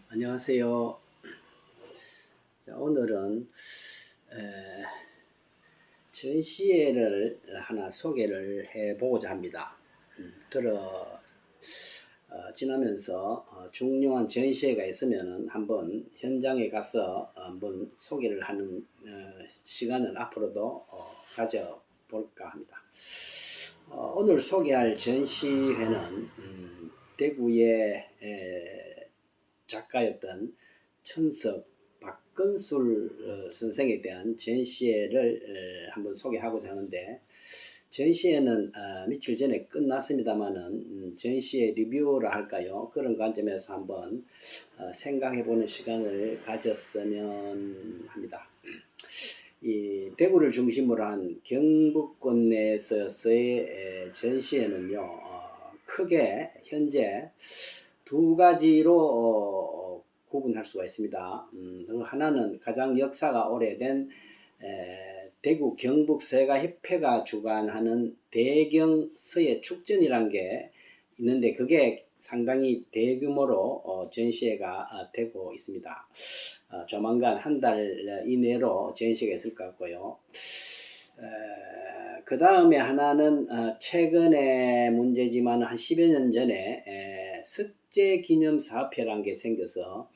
안녕하세요. 자, 오늘은 에, 전시회를 하나 소개를 해보고자 합니다. 지나면서 중요한 전시회가 있으면 한번 현장에 가서 한번 소개를 하는 시간을 앞으로도 가져볼까 합니다. 오늘 소개할 전시회는 대구의 작가였던 천석 박건술 선생에 대한 전시회를 한번 소개하고자 하는데, 전시회는 며칠 전에 끝났습니다만은 전시회 리뷰라 할까요? 그런 관점에서 한번 생각해보는 시간을 가졌으면 합니다. 이 대구를 중심으로 한 경북권 내에서의 전시회는요, 크게 현재 두 가지로 구분할 수가 있습니다. 하나는 가장 역사가 오래된 대구 경북서예가협회가 주관하는 대경서예 축전이라는 게 있는데, 그게 상당히 대규모로 전시회가 되고 있습니다. 조만간 한 달 이내로 전시가 있을 것 같고요. 그 다음에 하나는 최근의 문제지만 한 10여 년 전에 석재기념사업회라는 게 생겨서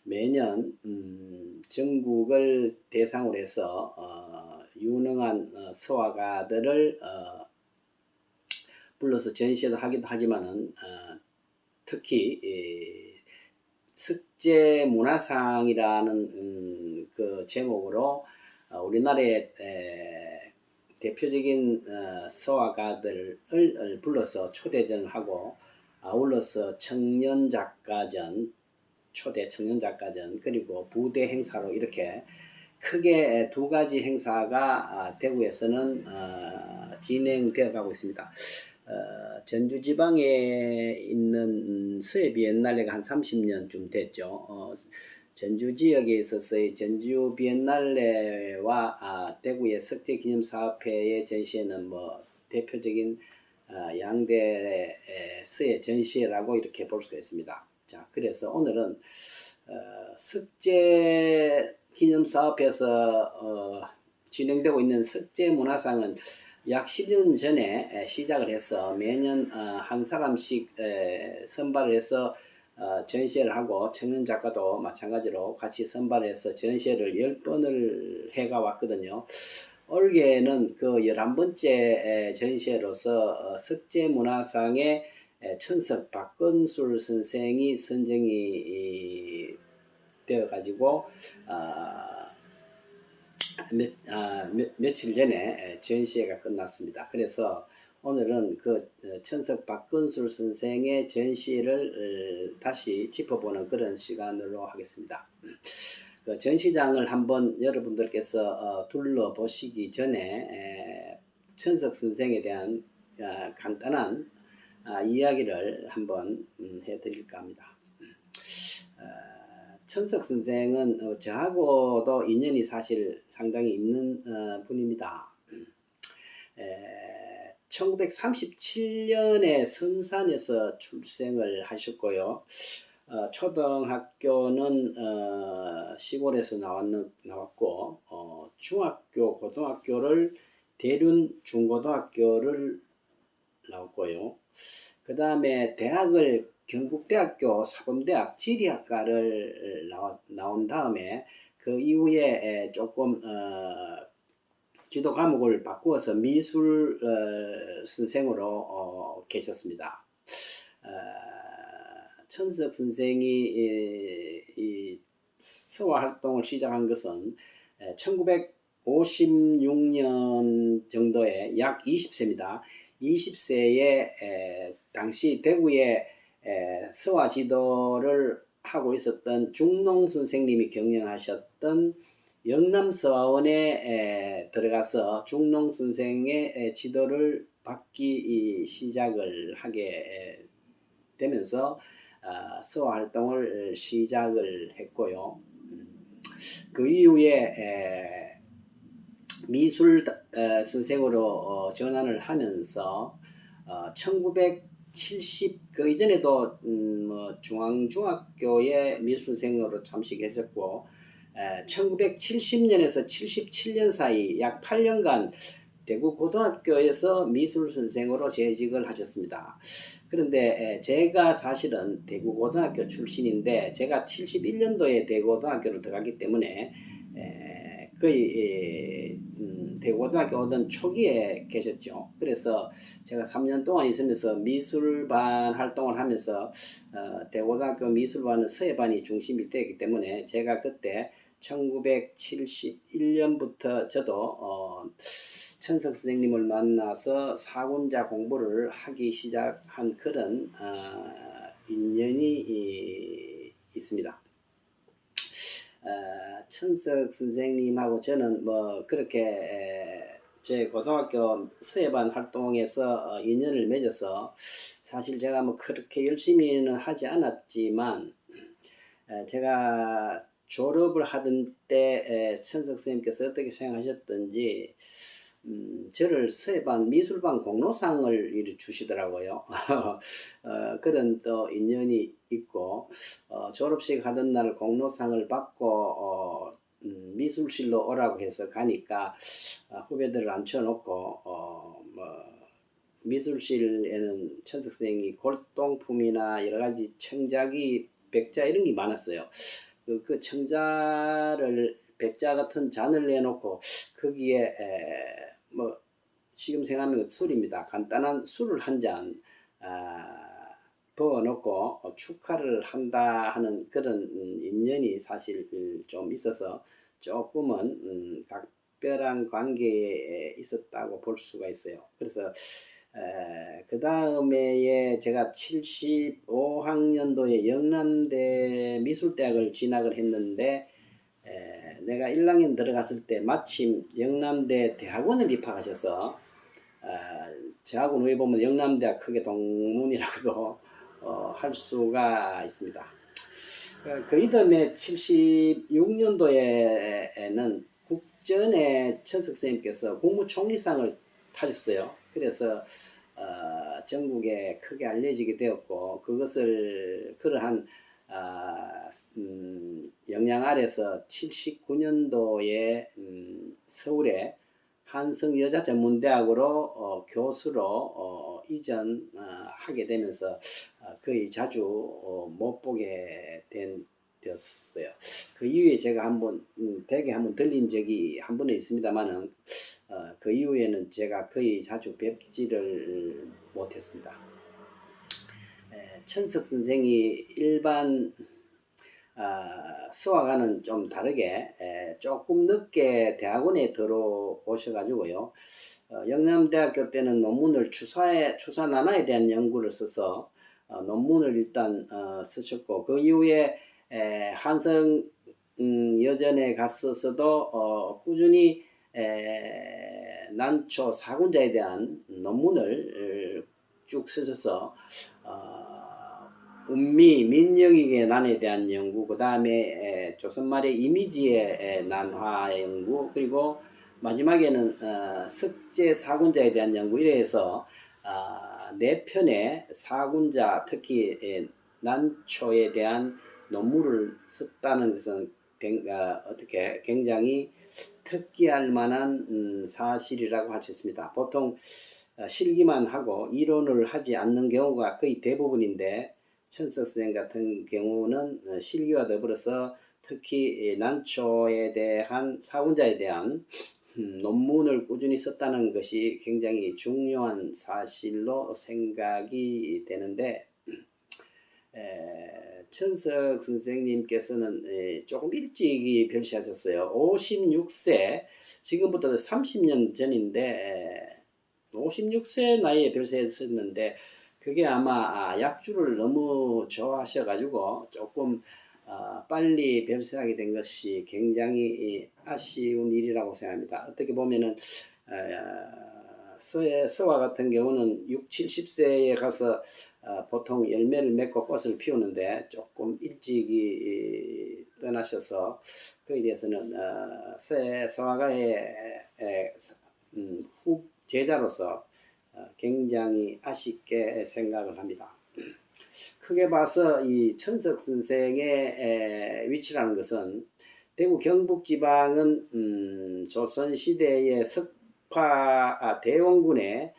매년 전국을 대상으로 해서 유능한 서화가들을 불러서 전시도 하기도 하지만은 특히 석재문화상이라는 그 제목으로 우리나라의 대표적인 서화가들을 불러서 초대전을 하고, 아울러서 청년작가전, 초대 청년작가전, 그리고 부대 행사로 이렇게 크게 두 가지 행사가 대구에서는 진행되어 가고 있습니다. 전주 지방에 있는 서예 비엔날레가 한 30년쯤 됐죠. 전주 지역에 있어서의 전주 비엔날레와 대구의 석재기념사업회의 전시회는 뭐 대표적인 양대 서예 전시회라고 이렇게 볼 수가 있습니다. 자, 그래서 오늘은 석재기념사업회에서 진행되고 있는 석재문화상은 약 10년 전에 시작을 해서 매년 한 사람씩 선발을 해서 전시회를 하고, 청년 작가도 마찬가지로 같이 선발해서 전시회를 10번을 해가 왔거든요. 올해는 그 11번째 전시회로서 석재문화상의 천석 박건술 선생이 선정이 되어가지고 며칠 전에 전시회가 끝났습니다. 그래서 오늘은 그 천석 박건술 선생의 전시를 다시 짚어보는 그런 시간으로 하겠습니다. 그 전시장을 한번 여러분들께서 둘러보시기 전에 천석 선생에 대한 간단한 이야기를 한번 해드릴까 합니다. 천석 선생은 저하고도 인연이 사실 상당히 있는 분입니다. 1937년에 선산에서 출생을 하셨고요. 초등학교는 시골에서 나왔고, 중학교, 고등학교를 대륜 중고등학교를 나왔고요. 그 다음에 대학을 경북대학교 사범대학 지리학과를 나온 다음에 그 이후에 조금 지도 과목을 바꾸어서 미술 선생으로 계셨습니다. 천석 선생이 이 서화 활동을 시작한 것은 1956년 정도에 약 20세입니다. 20세에 당시 대구에 서화 지도를 하고 있었던 중농 선생님이 경영하셨던 영남서화원에 들어가서 중농 선생의 지도를 받기 시작을 하게 되면서 서화 활동을 시작을 했고요. 그 이후에 미술 선생으로 전환을 하면서 그 이전에도 뭐 중앙중학교에 미술생으로 잠시 계셨고 1970년에서 77년 사이 약 8년간 대구 고등학교에서 미술 선생으로 재직을 하셨습니다. 그런데 제가 사실은 대구 고등학교 출신인데 제가 71년도에 대구 고등학교를 들어갔기 때문에 거의 대구 고등학교 오던 초기에 계셨죠. 그래서 제가 3년 동안 있으면서 미술반 활동을 하면서 대구 고등학교 미술반은 서예반이 중심이 되기 때문에 제가 그때 1971년부터 저도 천석 선생님을 만나서 사군자 공부를 하기 시작한 그런 인연이 있습니다. 천석 선생님하고 저는 뭐 그렇게 제 고등학교 서예반 활동에서 인연을 맺어서 사실 제가 뭐 그렇게 열심히는 하지 않았지만 제가 졸업을 하던 때 천석 선생님께서 어떻게 생각하셨던지 저를 서예반 미술반 공로상을 주시더라고요. 그런 또 인연이 있고 졸업식 하던 날 공로상을 받고 미술실로 오라고 해서 가니까 후배들을 앉혀놓고 뭐 미술실에는 천석 선생님이 골동품이나 여러 가지 청자기, 백자 이런 게 많았어요. 그 청자를 백자 같은 잔을 내놓고 거기에 뭐 지금 생각하면 술입니다. 간단한 술을 한 잔 부어놓고 축하를 한다 하는 그런 인연이 사실 좀 있어서 조금은 각별한 관계에 있었다고 볼 수가 있어요. 그래서 그 다음에 제가 75학년도에 영남대 미술대학을 진학을 했는데 내가 1학년 들어갔을 때 마침 영남대 대학원을 입학하셔서 저하고 누에 보면 영남대학 크게 동문이라고도 할 수가 있습니다. 그 이듬해 76년도에는 국전에 천석 선생님께서 국무총리상을 타셨어요. 그래서 전국에 크게 알려지게 되었고 그것을 그러한 영향 아래서 79년도에 서울의 한성여자전문대학으로 교수로 이전하게 되면서 거의 자주 못 보게 되었어요. 그 이후에 제가 한번 댁에 한번 들린 적이 한 번은 있습니다만은 그 이후에는 제가 거의 자주 뵙지를 못했습니다. 천석 선생이 일반 수학과는 좀 다르게 조금 늦게 대학원에 들어오셔가지고요. 영남대학교 때는 논문을 추사 난화에 대한 연구를 써서 논문을 일단 쓰셨고 그 이후에 한성 여전에 갔었어도 꾸준히 난초 사군자에 대한 논문을 쭉 쓰셔서 운미, 민영익의 난에 대한 연구, 그 다음에 조선말의 이미지의 난화 연구, 그리고 마지막에는 석재 사군자에 대한 연구 이래서 4편의 사군자, 특히 난초에 대한 논문을 썼다는 것은 어떻게 굉장히 특기할 만한 사실이라고 할 수 있습니다. 보통 실기만 하고 이론을 하지 않는 경우가 거의 대부분인데 천석 선생 같은 경우는 실기와 더불어서 특히 난초에 대한 사군자에 대한 논문을 꾸준히 썼다는 것이 굉장히 중요한 사실로 생각이 되는데 천석 선생님께서는 조금 일찍이 별세하셨어요. 56세, 지금부터 30년 전인데 56세 나이에 별세했었는데 그게 아마 약주를 너무 좋아하셔가지고 조금 빨리 별세하게 된 것이 굉장히 아쉬운 일이라고 생각합니다. 어떻게 보면은 서와 같은 경우는 6, 70세에 가서 보통 열매를 맺고 꽃을 피우는데 조금 일찍이 떠나셔서 그에 대해서는 서화가의 제자로서 굉장히 아쉽게 생각을 합니다. 크게 봐서 이 천석 선생의 위치라는 것은 대구 경북지방은 조선시대의 석파 대원군의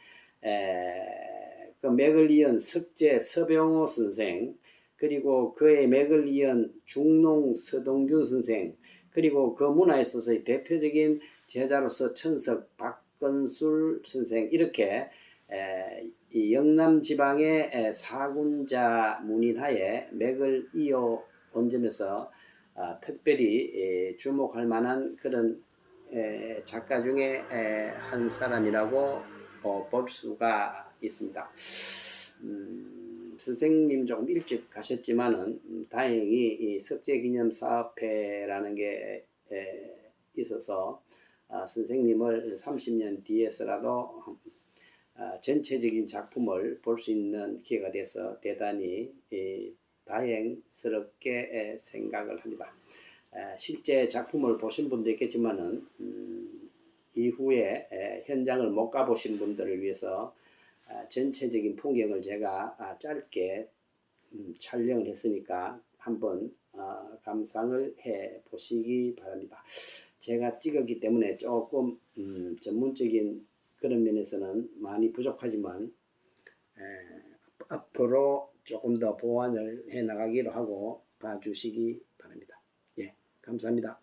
그 맥을 이은 석제 서병호 선생, 그리고 그의 맥을 이은 중농 서동균 선생, 그리고 그 문화에 있어서의 대표적인 제자로서 천석 박건술 선생, 이렇게 이 영남 지방의 사군자 문인하에 맥을 이어 온 점에서 특별히 주목할 만한 그런 작가 중에 한 사람이라고 볼 수가 있습니다. 선생님 조금 일찍 가셨지만은 다행히 이 석제기념사업회라는 게 있어서 선생님을 30년 뒤에서라도 전체적인 작품을 볼 수 있는 기회가 돼서 대단히 다행스럽게 생각을 합니다. 실제 작품을 보신 분도 있겠지만은 이후에 현장을 못 가보신 분들을 위해서 전체적인 풍경을 제가 짧게 촬영을 했으니까 한번 감상을 해 보시기 바랍니다. 제가 찍었기 때문에 조금 전문적인 그런 면에서는 많이 부족하지만 앞으로 조금 더 보완을 해 나가기로 하고 봐주시기 바랍니다. 예, 감사합니다.